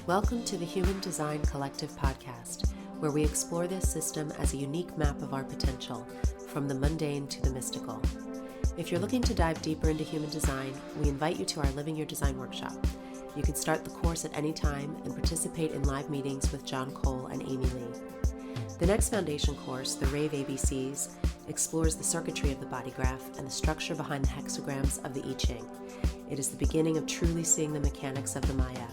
Welcome to the Human Design Collective podcast, where we explore this system as a unique map of our potential, from the mundane to the mystical. If you're looking to dive deeper into human design, we invite you to our Living Your Design workshop. You can start the course at any time and participate in live meetings with John Cole and Amy Lee. The next foundation course, the Rave ABCs, explores the circuitry of the BodyGraph and the structure behind the hexagrams of the I Ching. It is the beginning of truly seeing the mechanics of the Maya,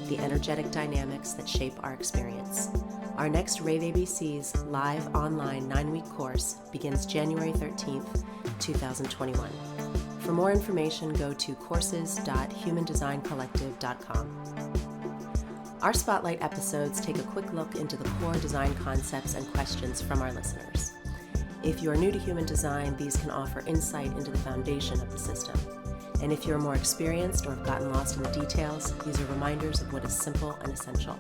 the energetic dynamics that shape our experience. Our next Rave ABCs live online 9-week course begins January 13th, 2021. For more information, go to courses.humandesigncollective.com. Our Spotlight episodes take a quick look into the core design concepts and questions from our listeners. If you are new to human design, these can offer insight into the foundation of the system. And if you're more experienced or have gotten lost in the details, these are reminders of what is simple and essential.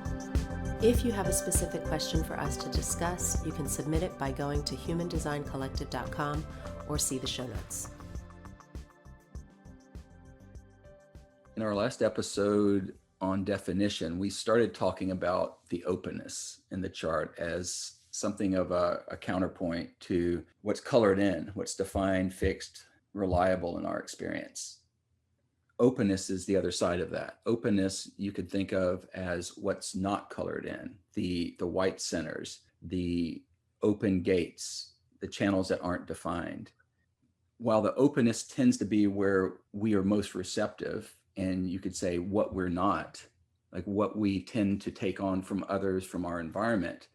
If you have a specific question for us to discuss, you can submit it by going to humandesigncollective.com or see the show notes. In our last episode on definition, we started talking about the openness in the chart as something of a counterpoint to what's colored in, what's defined, fixed, reliable in our experience. Openness is the other side of that. Openness you could think of as what's not colored in, the white centers, the open gates, the channels that aren't defined. While the openness tends to be where we are most receptive, and you could say what we're not, like what we tend to take on from others, from our environment,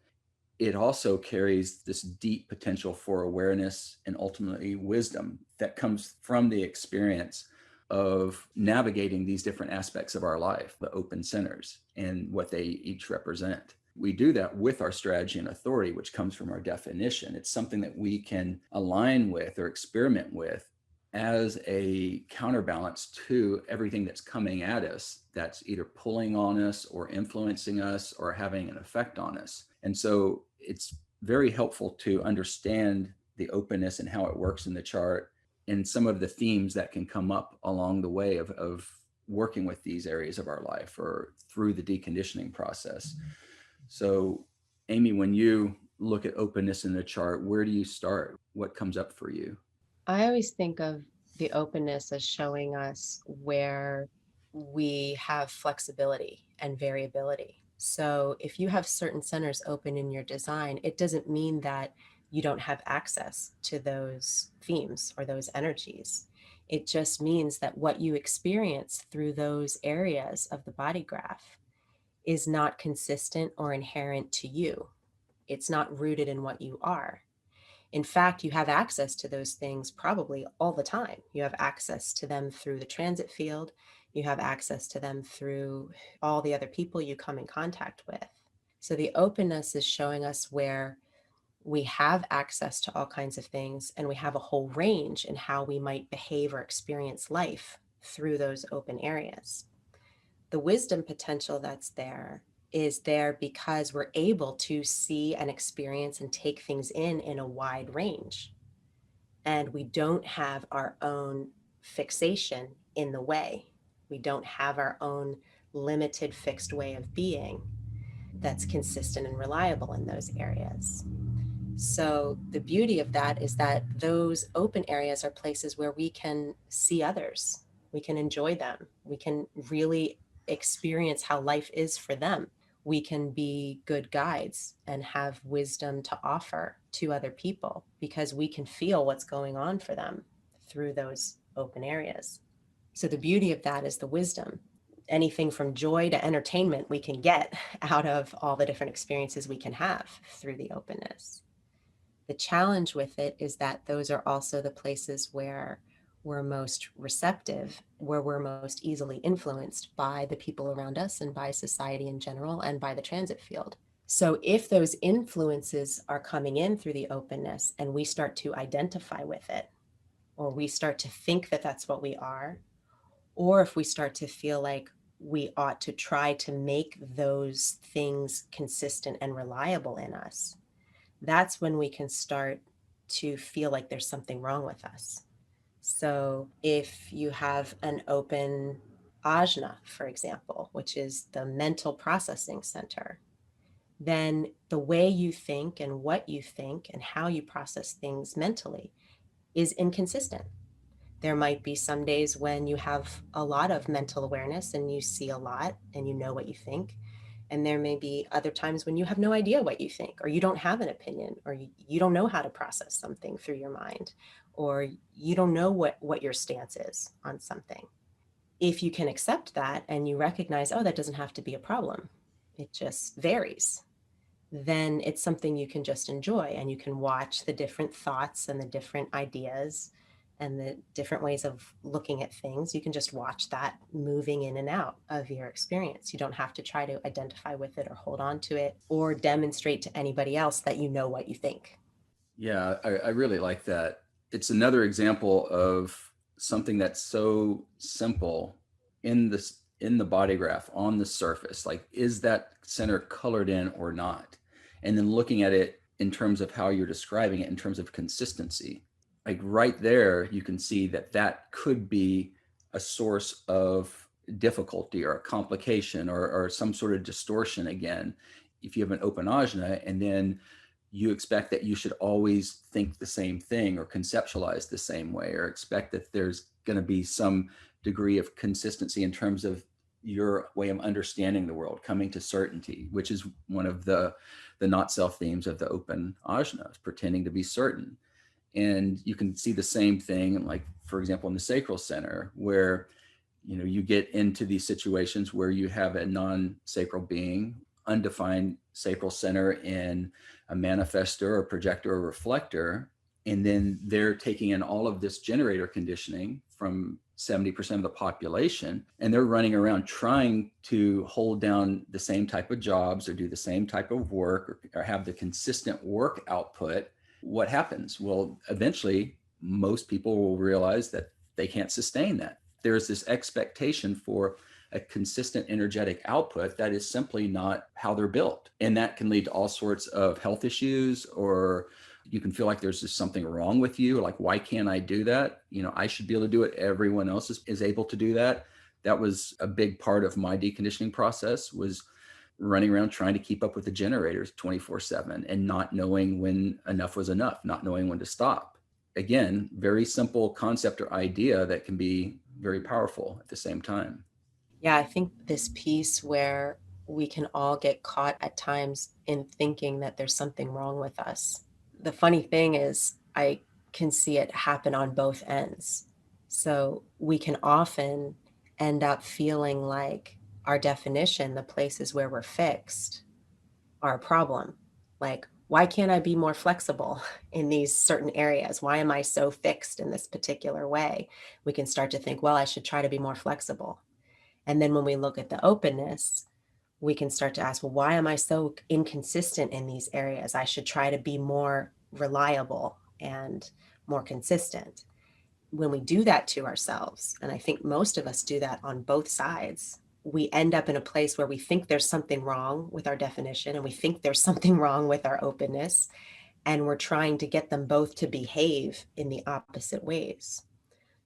it also carries this deep potential for awareness and ultimately wisdom that comes from the experience of navigating these different aspects of our life, the open centers and what they each represent. We do that with our strategy and authority, which comes from our definition. It's something that we can align with or experiment with as a counterbalance to everything that's coming at us that's either pulling on us or influencing us or having an effect on us. And so it's very helpful to understand the openness and how it works in the chart and some of the themes that can come up along the way of working with these areas of our life or through the deconditioning process. So, Amy, when you look at openness in the chart, where do you start? What comes up for you? I always think of the openness as showing us where we have flexibility and variability. So if you have certain centers open in your design, it doesn't mean that you don't have access to those themes or those energies. It just means that what you experience through those areas of the body graph is not consistent or inherent to you. It's not rooted in what you are. In fact, you have access to those things probably all the time. You have access to them through the transit field. You have access to them through all the other people you come in contact with. So the openness is showing us where we have access to all kinds of things, and we have a whole range in how we might behave or experience life through those open areas. The wisdom potential that's there is there because we're able to see and experience and take things in a wide range. And we don't have our own fixation in the way. We don't have our own limited fixed way of being that's consistent and reliable in those areas. So the beauty of that is that those open areas are places where we can see others. We can enjoy them. We can really experience how life is for them. We can be good guides and have wisdom to offer to other people because we can feel what's going on for them through those open areas. So the beauty of that is the wisdom. Anything from joy to entertainment we can get out of all the different experiences we can have through the openness. The challenge with it is that those are also the places where we're most receptive, where we're most easily influenced by the people around us and by society in general and by the transit field. So if those influences are coming in through the openness and we start to identify with it, or we start to think that that's what we are, or if we start to feel like we ought to try to make those things consistent and reliable in us, that's when we can start to feel like there's something wrong with us. So if you have an open ajna, for example, which is the mental processing center, then the way you think and what you think and how you process things mentally is inconsistent. There might be some days when you have a lot of mental awareness and you see a lot and you know what you think. And there may be other times when you have no idea what you think, or you don't have an opinion, or you don't know how to process something through your mind, or you don't know what your stance is on something. If you can accept that and you recognize, oh, that doesn't have to be a problem, it just varies, then it's something you can just enjoy, and you can watch the different thoughts and the different ideas and the different ways of looking at things. You can just watch that moving in and out of your experience. You don't have to try to identify with it or hold on to it or demonstrate to anybody else that you know what you think. Yeah, I really like that. It's another example of something that's so simple in the body graph on the surface. Like, is that center colored in or not? And then looking at it in terms of how you're describing it, in terms of consistency. Like right there, you can see that that could be a source of difficulty or a complication or some sort of distortion again. If you have an open ajna and then you expect that you should always think the same thing or conceptualize the same way, or expect that there's going to be some degree of consistency in terms of your way of understanding the world, coming to certainty, which is one of the not self themes of the open ajna, pretending to be certain. And you can see the same thing, like, for example, in the sacral center, where you get into these situations where you have a non-sacral being, undefined sacral center in a manifestor or projector or reflector, and then they're taking in all of this generator conditioning from 70% of the population, and they're running around trying to hold down the same type of jobs or do the same type of work, or have the consistent work output. What happens? Well, eventually most people will realize that they can't sustain that. There's this expectation for a consistent energetic output that is simply not how they're built. And that can lead to all sorts of health issues, or you can feel like there's just something wrong with you. Like, why can't I do that? I should be able to do it. Everyone else is able to do that. That was a big part of my deconditioning process, was running around trying to keep up with the generators 24/7 and not knowing when enough was enough, not knowing when to stop. Again, very simple concept or idea that can be very powerful at the same time. Yeah, I think this piece where we can all get caught at times in thinking that there's something wrong with us. The funny thing is, I can see it happen on both ends. So we can often end up feeling like our definition, the places where we're fixed, are a problem. Like, why can't I be more flexible in these certain areas? Why am I so fixed in this particular way? We can start to think, well, I should try to be more flexible. And then when we look at the openness, we can start to ask, well, why am I so inconsistent in these areas? I should try to be more reliable and more consistent. When we do that to ourselves, and I think most of us do that on both sides, we end up in a place where we think there's something wrong with our definition and we think there's something wrong with our openness. And we're trying to get them both to behave in the opposite ways.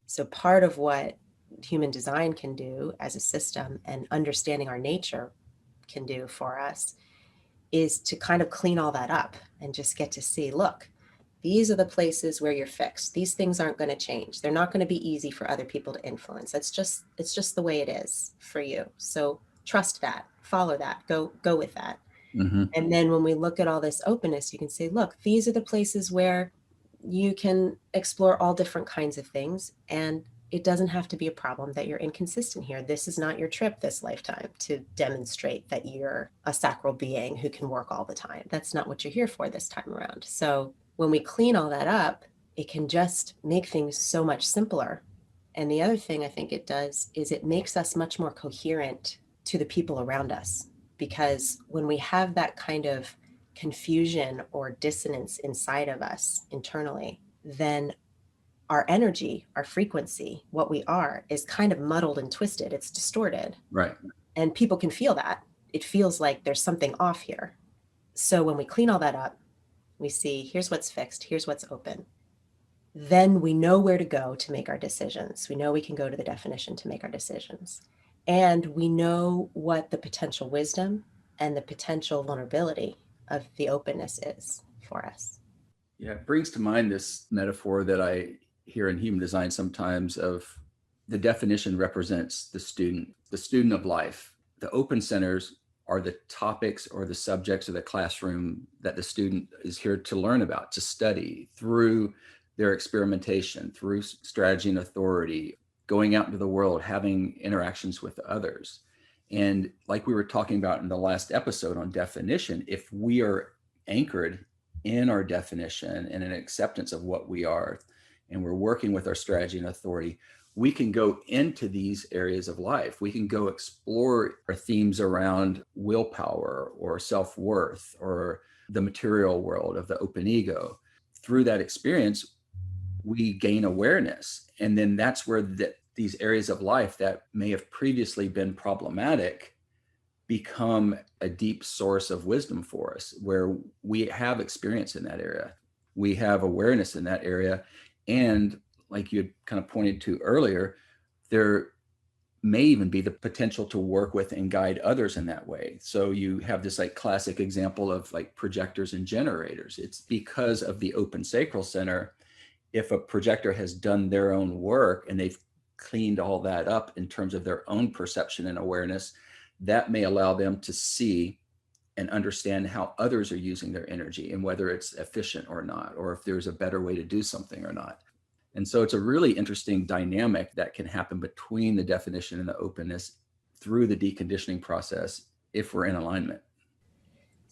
So part of what human design can do as a system and understanding our nature can do for us is to kind of clean all that up and just get to see, look, these are the places where you're fixed. These things aren't going to change. They're not going to be easy for other people to influence. It's just the way it is for you. So trust that, follow that, go with that. Mm-hmm. And then when we look at all this openness, you can say, look, these are the places where you can explore all different kinds of things. And it doesn't have to be a problem that you're inconsistent here. This is not your trip this lifetime to demonstrate that you're a sacral being who can work all the time. That's not what you're here for this time around. So when we clean all that up, it can just make things so much simpler. And the other thing I think it does is it makes us much more coherent to the people around us. Because when we have that kind of confusion or dissonance inside of us internally, then our energy, our frequency, what we are, is kind of muddled and twisted. It's distorted. Right. And people can feel that. It feels like there's something off here. So when we clean all that up, we see, here's what's fixed, here's what's open. then we know where to go to make our decisions. We know we can go to the definition to make our decisions. And we know what the potential wisdom and the potential vulnerability of the openness is for us. Yeah, it brings to mind this metaphor that I hear in human design sometimes of the definition represents the student of life. The open centers are the topics or the subjects of the classroom that the student is here to learn about, to study through their experimentation, through strategy and authority, going out into the world, having interactions with others. And like we were talking about in the last episode on definition, if we are anchored in our definition and an acceptance of what we are, and we're working with our strategy and authority, we can go into these areas of life. We can go explore our themes around willpower or self-worth or the material world of the open ego. Through that experience, we gain awareness. And then that's where these areas of life that may have previously been problematic become a deep source of wisdom for us, where we have experience in that area. We have awareness in that area. And like you had kind of pointed to earlier, there may even be the potential to work with and guide others in that way. So you have this like classic example of like projectors and generators. It's because of the open sacral center. If a projector has done their own work and they've cleaned all that up in terms of their own perception and awareness, that may allow them to see and understand how others are using their energy and whether it's efficient or not, or if there's a better way to do something or not. And so it's a really interesting dynamic that can happen between the definition and the openness through the deconditioning process if we're in alignment.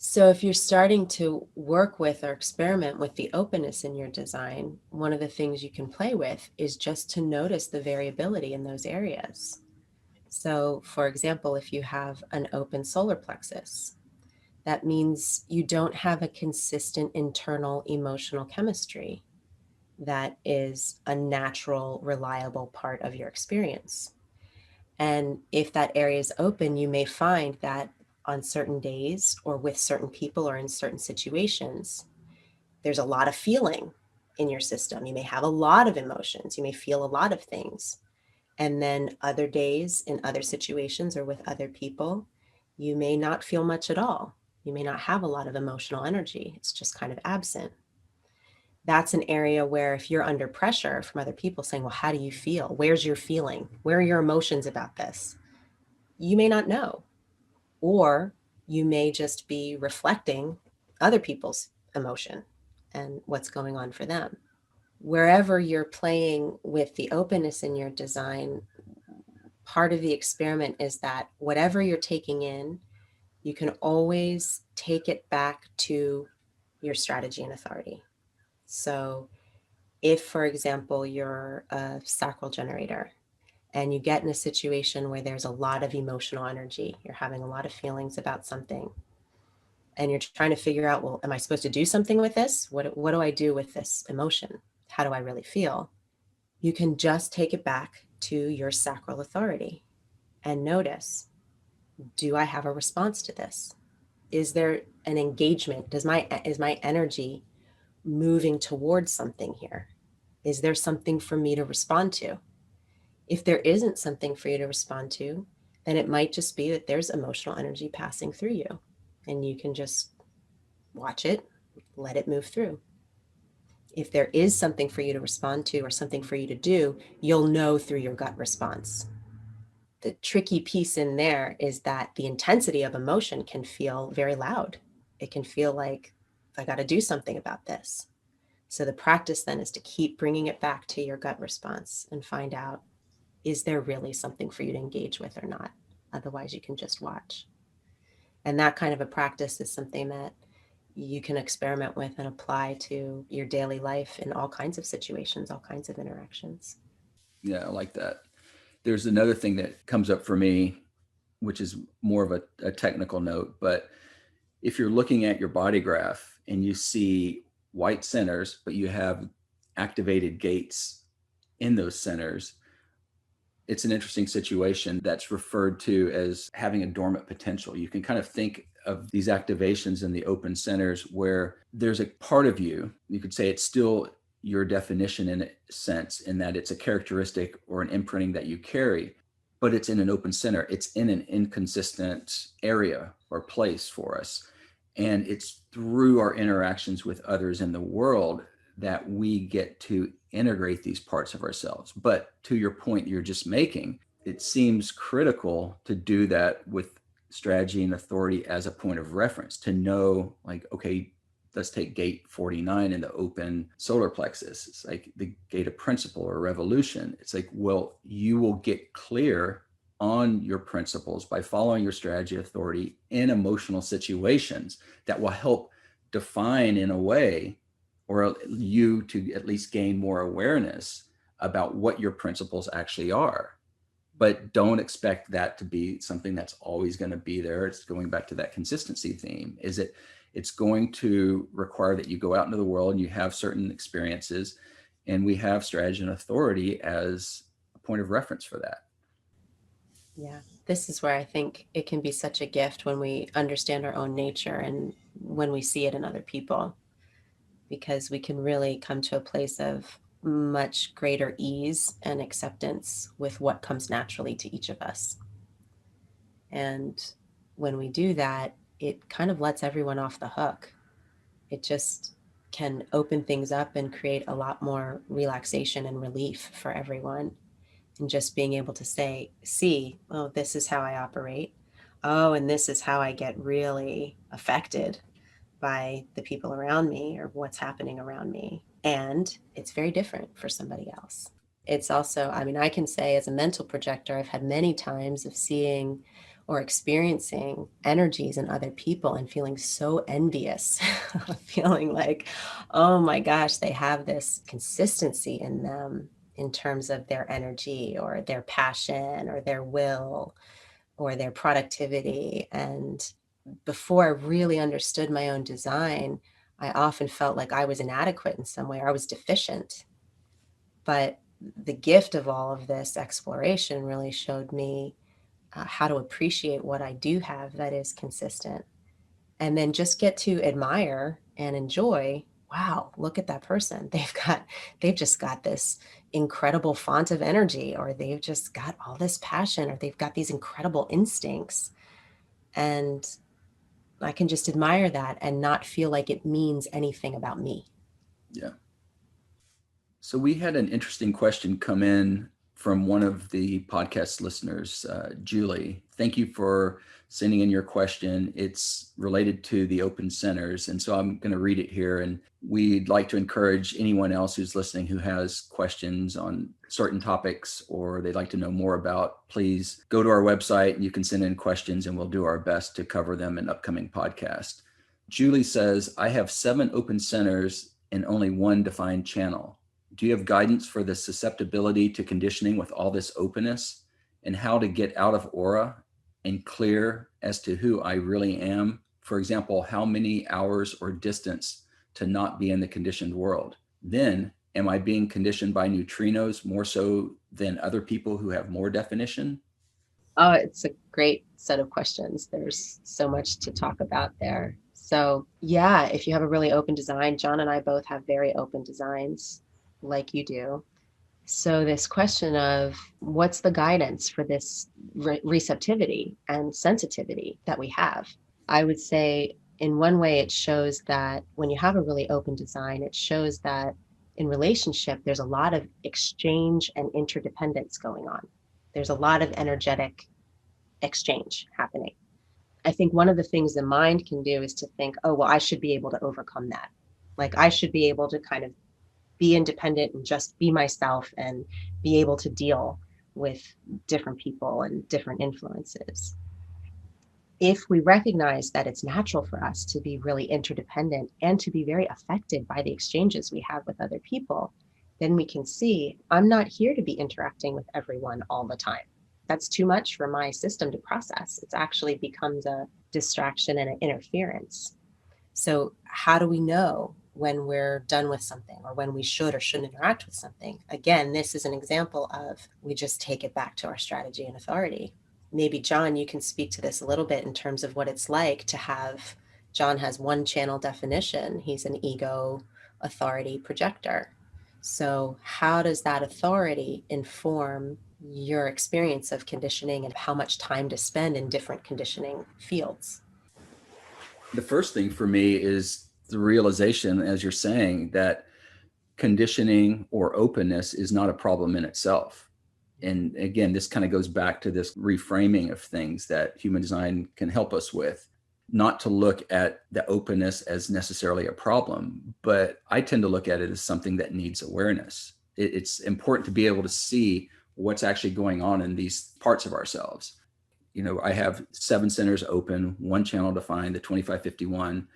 So, if you're starting to work with or experiment with the openness in your design, one of the things you can play with is just to notice the variability in those areas. So, for example, if you have an open solar plexus, that means you don't have a consistent internal emotional chemistry that is a natural, reliable part of your experience. And if that area is open, you may find that on certain days or with certain people or in certain situations, there's a lot of feeling in your system. You may have a lot of emotions. You may feel a lot of things. And then other days in other situations or with other people, you may not feel much at all. You may not have a lot of emotional energy. It's just kind of absent. That's an area where if you're under pressure from other people saying, well, how do you feel? Where's your feeling? Where are your emotions about this? You may not know. Or you may just be reflecting other people's emotion and what's going on for them. Wherever you're playing with the openness in your design, part of the experiment is that whatever you're taking in, you can always take it back to your strategy and authority. So if, for example, you're a sacral generator and you get in a situation where there's a lot of emotional energy, you're having a lot of feelings about something, and you're trying to figure out, well, am I supposed to do something with this? What do I do with this emotion? How do I really feel? You can just take it back to your sacral authority and notice, do I have a response to this? Is there an engagement? Is my energy moving towards something here? Is there something for me to respond to? If there isn't something for you to respond to, then it might just be that there's emotional energy passing through you and you can just watch it, let it move through. If there is something for you to respond to or something for you to do, you'll know through your gut response. The tricky piece in there is that the intensity of emotion can feel very loud. It can feel like, I got to do something about this. So the practice then is to keep bringing it back to your gut response and find out, is there really something for you to engage with or not? Otherwise, you can just watch. And that kind of a practice is something that you can experiment with and apply to your daily life in all kinds of situations, all kinds of interactions. Yeah, I like that. There's another thing that comes up for me, which is more of a technical note, but if you're looking at your body graph and you see white centers, but you have activated gates in those centers, it's an interesting situation that's referred to as having a dormant potential. You can kind of think of these activations in the open centers where there's a part of you, you could say it's still your definition in a sense, in that it's a characteristic or an imprinting that you carry, but it's in an open center. It's in an inconsistent area or place for us. And it's through our interactions with others in the world that we get to integrate these parts of ourselves. But to your point you're just making, it seems critical to do that with strategy and authority as a point of reference, to know, like, okay, let's take gate 49 in the open solar plexus. It's like the gate of principle or revolution. It's like, well, you will get clear on your principles by following your strategy authority in emotional situations that will help define in a way, or you to at least gain more awareness about what your principles actually are. But don't expect that to be something that's always going to be there. It's going back to that consistency theme. It's going to require that you go out into the world and you have certain experiences, and we have strategy and authority as a point of reference for that. Yeah. This is where I think it can be such a gift when we understand our own nature and when we see it in other people, because we can really come to a place of much greater ease and acceptance with what comes naturally to each of us. And when we do that, it kind of lets everyone off the hook. It just can open things up and create a lot more relaxation and relief for everyone. And just being able to say, see, oh, this is how I operate. Oh, and this is how I get really affected by the people around me or what's happening around me. And it's very different for somebody else. It's also, I mean, I can say as a mental projector, I've had many times of seeing or experiencing energies in other people and feeling so envious, feeling like, oh my gosh, they have this consistency in them in terms of their energy or their passion or their will or their productivity. And before I really understood my own design, I often felt like I was inadequate in some way, or I was deficient. But the gift of all of this exploration really showed me how to appreciate what I do have that is consistent, and then just get to admire and enjoy. Wow, look at that person. They've just got this incredible font of energy, or they've just got all this passion, or they've got these incredible instincts. And I can just admire that and not feel like it means anything about me. Yeah. So we had an interesting question come in from one of the podcast listeners, Julie. Thank you for sending in your question. It's related to the open centers. And so I'm going to read it here. And we'd like to encourage anyone else who's listening who has questions on certain topics or they'd like to know more about, please go to our website and you can send in questions and we'll do our best to cover them in upcoming podcasts. Julie says, I have 7 open centers and only 1 defined channel. Do you have guidance for the susceptibility to conditioning with all this openness, and how to get out of aura and clear as to who I really am? For example, how many hours or distance to not be in the conditioned world? Then, am I being conditioned by neutrinos more so than other people who have more definition? Oh, it's a great set of questions. There's so much to talk about there. So, yeah, if you have a really open design, John and I both have very open designs like you do. So, this question of what's the guidance for this receptivity and sensitivity that we have, I would say in one way, it shows that when you have a really open design, it shows that in relationship, there's a lot of exchange and interdependence going on. There's a lot of energetic exchange happening. I think one of the things the mind can do is to think, oh, well, I should be able to overcome that. Like I should be able to kind of be independent and just be myself and be able to deal with different people and different influences. If we recognize that it's natural for us to be really interdependent and to be very affected by the exchanges we have with other people, then we can see I'm not here to be interacting with everyone all the time. That's too much for my system to process. It actually becomes a distraction and an interference. So, how do we know when we're done with something or when we should or shouldn't interact with something? Again, this is an example of we just take it back to our strategy and authority. Maybe, John, you can speak to this a little bit in terms of what it's like to have. John has one channel definition, he's an ego authority projector. So, how does that authority inform your experience of conditioning and how much time to spend in different conditioning fields? The first thing for me is the realization, as you're saying, that conditioning or openness is not a problem in itself. And again, this kind of goes back to this reframing of things that human design can help us with, not to look at the openness as necessarily a problem, but I tend to look at it as something that needs awareness. It's important to be able to see what's actually going on in these parts of ourselves. I have 7 centers open, 1 channel defined, the 2551.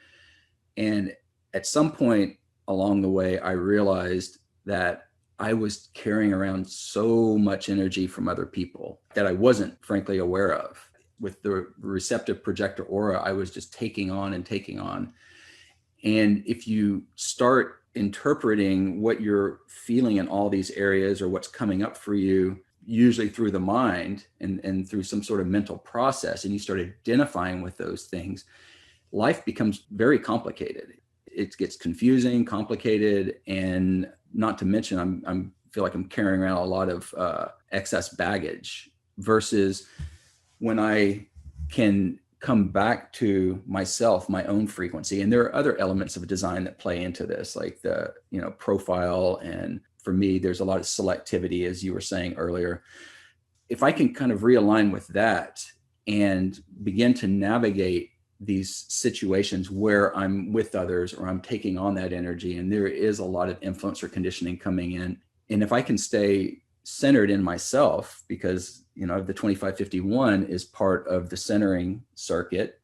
And at some point along the way, I realized that I was carrying around so much energy from other people that I wasn't frankly aware of. With the receptive projector aura, I was just taking on and taking on. And if you start interpreting what you're feeling in all these areas or what's coming up for you, usually through the mind and through some sort of mental process, and you start identifying with those things, life becomes very complicated. It gets confusing, complicated, and not to mention, I'm feel like I'm carrying around a lot of excess baggage. Versus when I can come back to myself, my own frequency, and there are other elements of design that play into this, like the profile, and for me, there's a lot of selectivity, as you were saying earlier. If I can kind of realign with that and begin to navigate these situations where I'm with others or I'm taking on that energy and there is a lot of influence or conditioning coming in. And if I can stay centered in myself, because, the 2551 is part of the centering circuit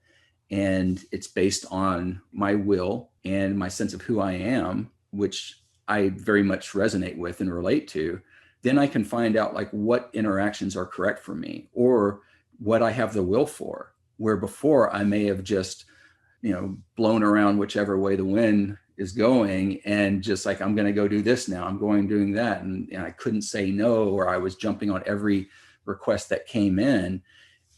and it's based on my will and my sense of who I am, which I very much resonate with and relate to, then I can find out like what interactions are correct for me or what I have the will for. Where before I may have just, blown around whichever way the wind is going and just like, I'm going to go do this now, I'm going doing that. And I couldn't say no, or I was jumping on every request that came in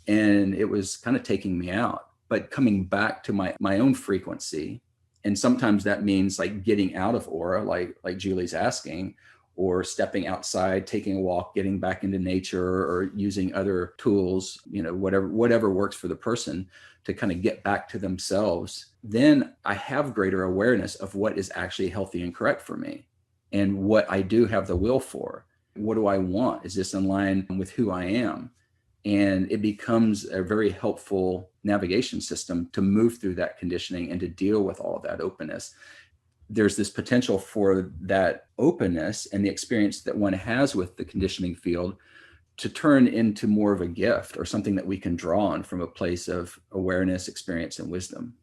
and it was kind of taking me out. But coming back to my own frequency, and sometimes that means like getting out of aura, like Julie's asking, or stepping outside, taking a walk, getting back into nature, or using other tools, whatever works for the person to kind of get back to themselves. Then I have greater awareness of what is actually healthy and correct for me and what I do have the will for. What do I want? Is this in line with who I am? And it becomes a very helpful navigation system to move through that conditioning and to deal with all of that openness. There's this potential for that openness and the experience that one has with the conditioning field to turn into more of a gift or something that we can draw on from a place of awareness, experience, and wisdom.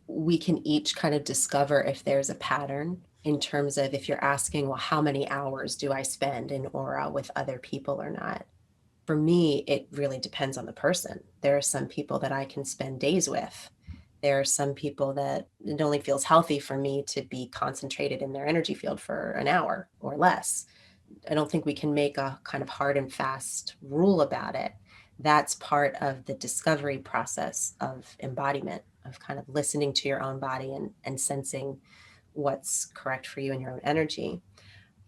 We can each kind of discover if there's a pattern in terms of if you're asking, well, how many hours do I spend in aura with other people or not? For me, it really depends on the person. There are some people that I can spend days with. There are some people that it only feels healthy for me to be concentrated in their energy field for an hour or less. I don't think we can make a kind of hard and fast rule about it. That's part of the discovery process of embodiment, of kind of listening to your own body and sensing what's correct for you in your own energy.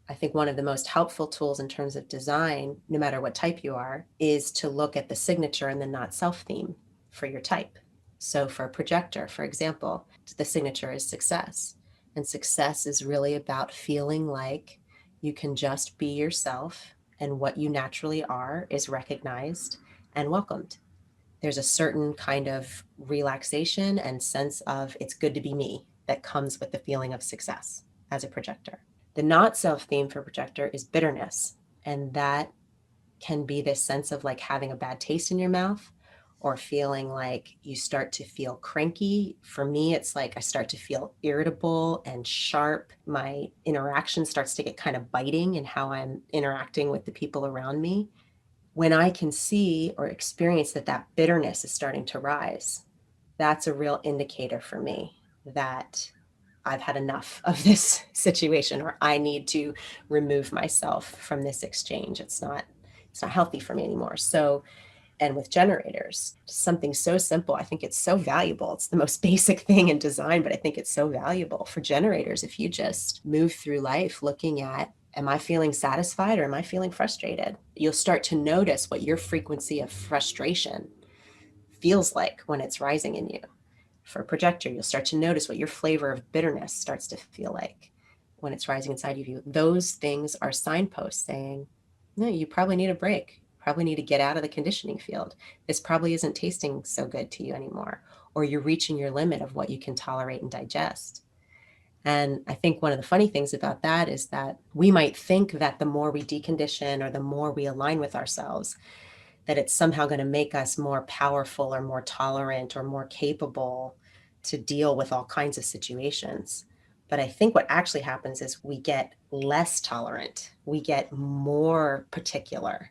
I think one of the most helpful tools in terms of design, no matter what type you are, is to look at the signature and the not self theme for your type. So for a projector, for example, the signature is success. And success is really about feeling like you can just be yourself and what you naturally are is recognized and welcomed. There's a certain kind of relaxation and sense of it's good to be me that comes with the feeling of success as a projector. The not self theme for projector is bitterness. And that can be this sense of like having a bad taste in your mouth or feeling like you start to feel cranky. For me, it's like I start to feel irritable and sharp. My interaction starts to get kind of biting in how I'm interacting with the people around me. When I can see or experience that bitterness is starting to rise, that's a real indicator for me that I've had enough of this situation or I need to remove myself from this exchange. It's not healthy for me anymore. So and with generators. Something so simple. I think it's so valuable. It's the most basic thing in design, but I think it's so valuable for generators. If you just move through life looking at, am I feeling satisfied or am I feeling frustrated? You'll start to notice what your frequency of frustration feels like when it's rising in you. For a projector, you'll start to notice what your flavor of bitterness starts to feel like when it's rising inside of you. Those things are signposts saying, no, you probably need a break. Probably need to get out of the conditioning field. This probably isn't tasting so good to you anymore, or you're reaching your limit of what you can tolerate and digest. And I think one of the funny things about that is that we might think that the more we decondition or the more we align with ourselves, that it's somehow going to make us more powerful or more tolerant or more capable to deal with all kinds of situations. But I think what actually happens is we get less tolerant, we get more particular,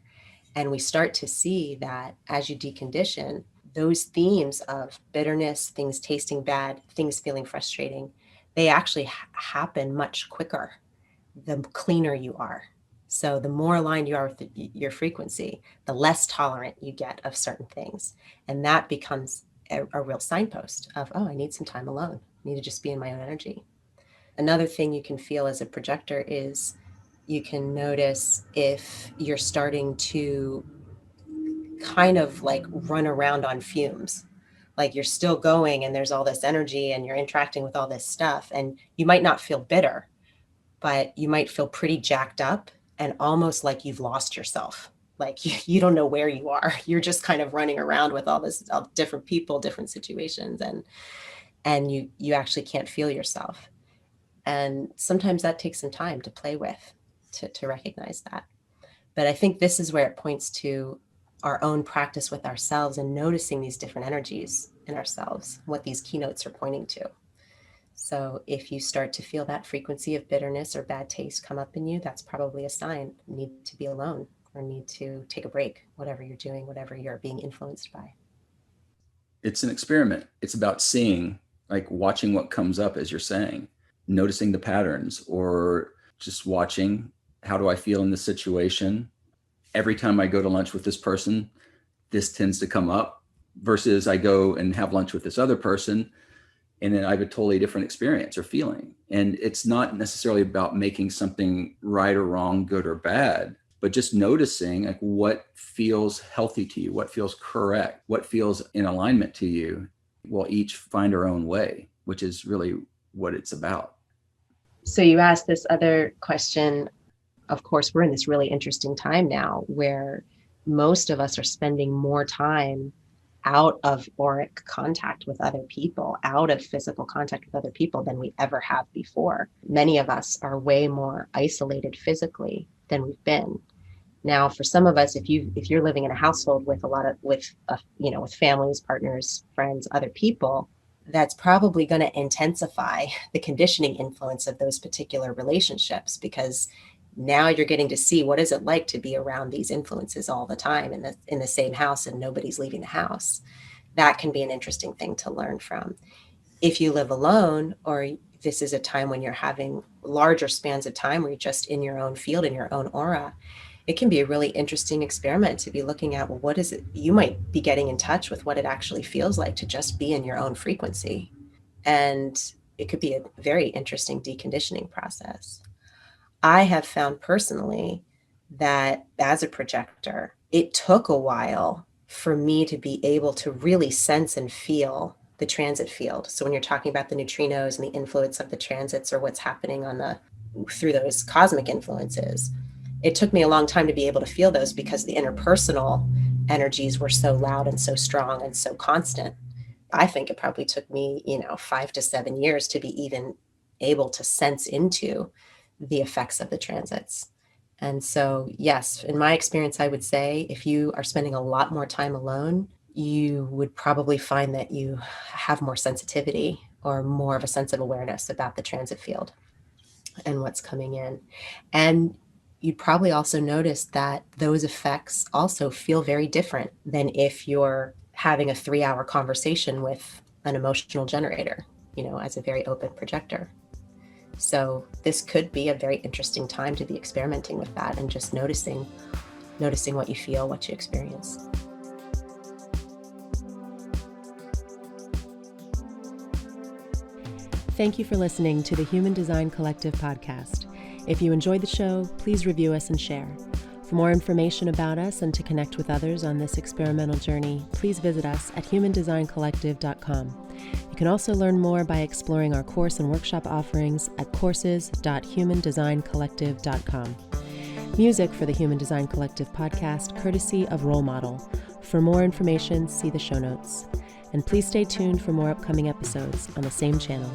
and we start to see that as you decondition, those themes of bitterness, things tasting bad, things feeling frustrating, they actually happen much quicker the cleaner you are. So the more aligned you are with your frequency, the less tolerant you get of certain things. And that becomes a real signpost of, oh, I need some time alone. I need to just be in my own energy. Another thing you can feel as a projector is you can notice if you're starting to kind of like run around on fumes. Like you're still going and there's all this energy and you're interacting with all this stuff, and you might not feel bitter, but you might feel pretty jacked up and almost like you've lost yourself. Like you don't know where you are. You're just kind of running around with all different people, different situations, and you actually can't feel yourself. And sometimes that takes some time to play with, to recognize that. But I think this is where it points to our own practice with ourselves and noticing these different energies in ourselves, what these keynotes are pointing to. So if you start to feel that frequency of bitterness or bad taste come up in you, that's probably a sign you need to be alone or need to take a break, whatever you're doing, whatever you're being influenced by. It's an experiment. It's about seeing, like watching what comes up as you're saying, noticing the patterns, or just watching, how do I feel in this situation? Every time I go to lunch with this person, this tends to come up, versus I go and have lunch with this other person and then I have a totally different experience or feeling. And it's not necessarily about making something right or wrong, good or bad, but just noticing like what feels healthy to you, what feels correct, what feels in alignment to you. We'll each find our own way, which is really what it's about. So you asked this other question. Of course, we're in this really interesting time now where most of us are spending more time out of auric contact with other people, out of physical contact with other people than we ever have before. Many of us are way more isolated physically than we've been. Now, for some of us, if you're living in a household with with families, partners, friends, other people, that's probably going to intensify the conditioning influence of those particular relationships, because now you're getting to see what is it like to be around these influences all the time in the same house and nobody's leaving the house. That can be an interesting thing to learn from. If you live alone, or this is a time when you're having larger spans of time where you're just in your own field, in your own aura, it can be a really interesting experiment to be looking at, well, what is it? You might be getting in touch with what it actually feels like to just be in your own frequency. And it could be a very interesting deconditioning process. I have found personally that as a projector, it took a while for me to be able to really sense and feel the transit field. So when you're talking about the neutrinos and the influence of the transits or what's happening through those cosmic influences, it took me a long time to be able to feel those because the interpersonal energies were so loud and so strong and so constant. I think it probably took me, 5 to 7 years to be even able to sense into the effects of the transits. And so, yes, in my experience, I would say if you are spending a lot more time alone, you would probably find that you have more sensitivity or more of a sense of awareness about the transit field and what's coming in. And you'd probably also notice that those effects also feel very different than if you're having a 3-hour conversation with an emotional generator, as a very open projector. So this could be a very interesting time to be experimenting with that and just noticing what you feel, what you experience. Thank you for listening to the Human Design Collective podcast. If you enjoyed the show, please review us and share. For more information about us and to connect with others on this experimental journey, please visit us at humandesigncollective.com. You can also learn more by exploring our course and workshop offerings at courses.humandesigncollective.com. Music for the Human Design Collective podcast, courtesy of Role Model. For more information, see the show notes. And please stay tuned for more upcoming episodes on the same channel.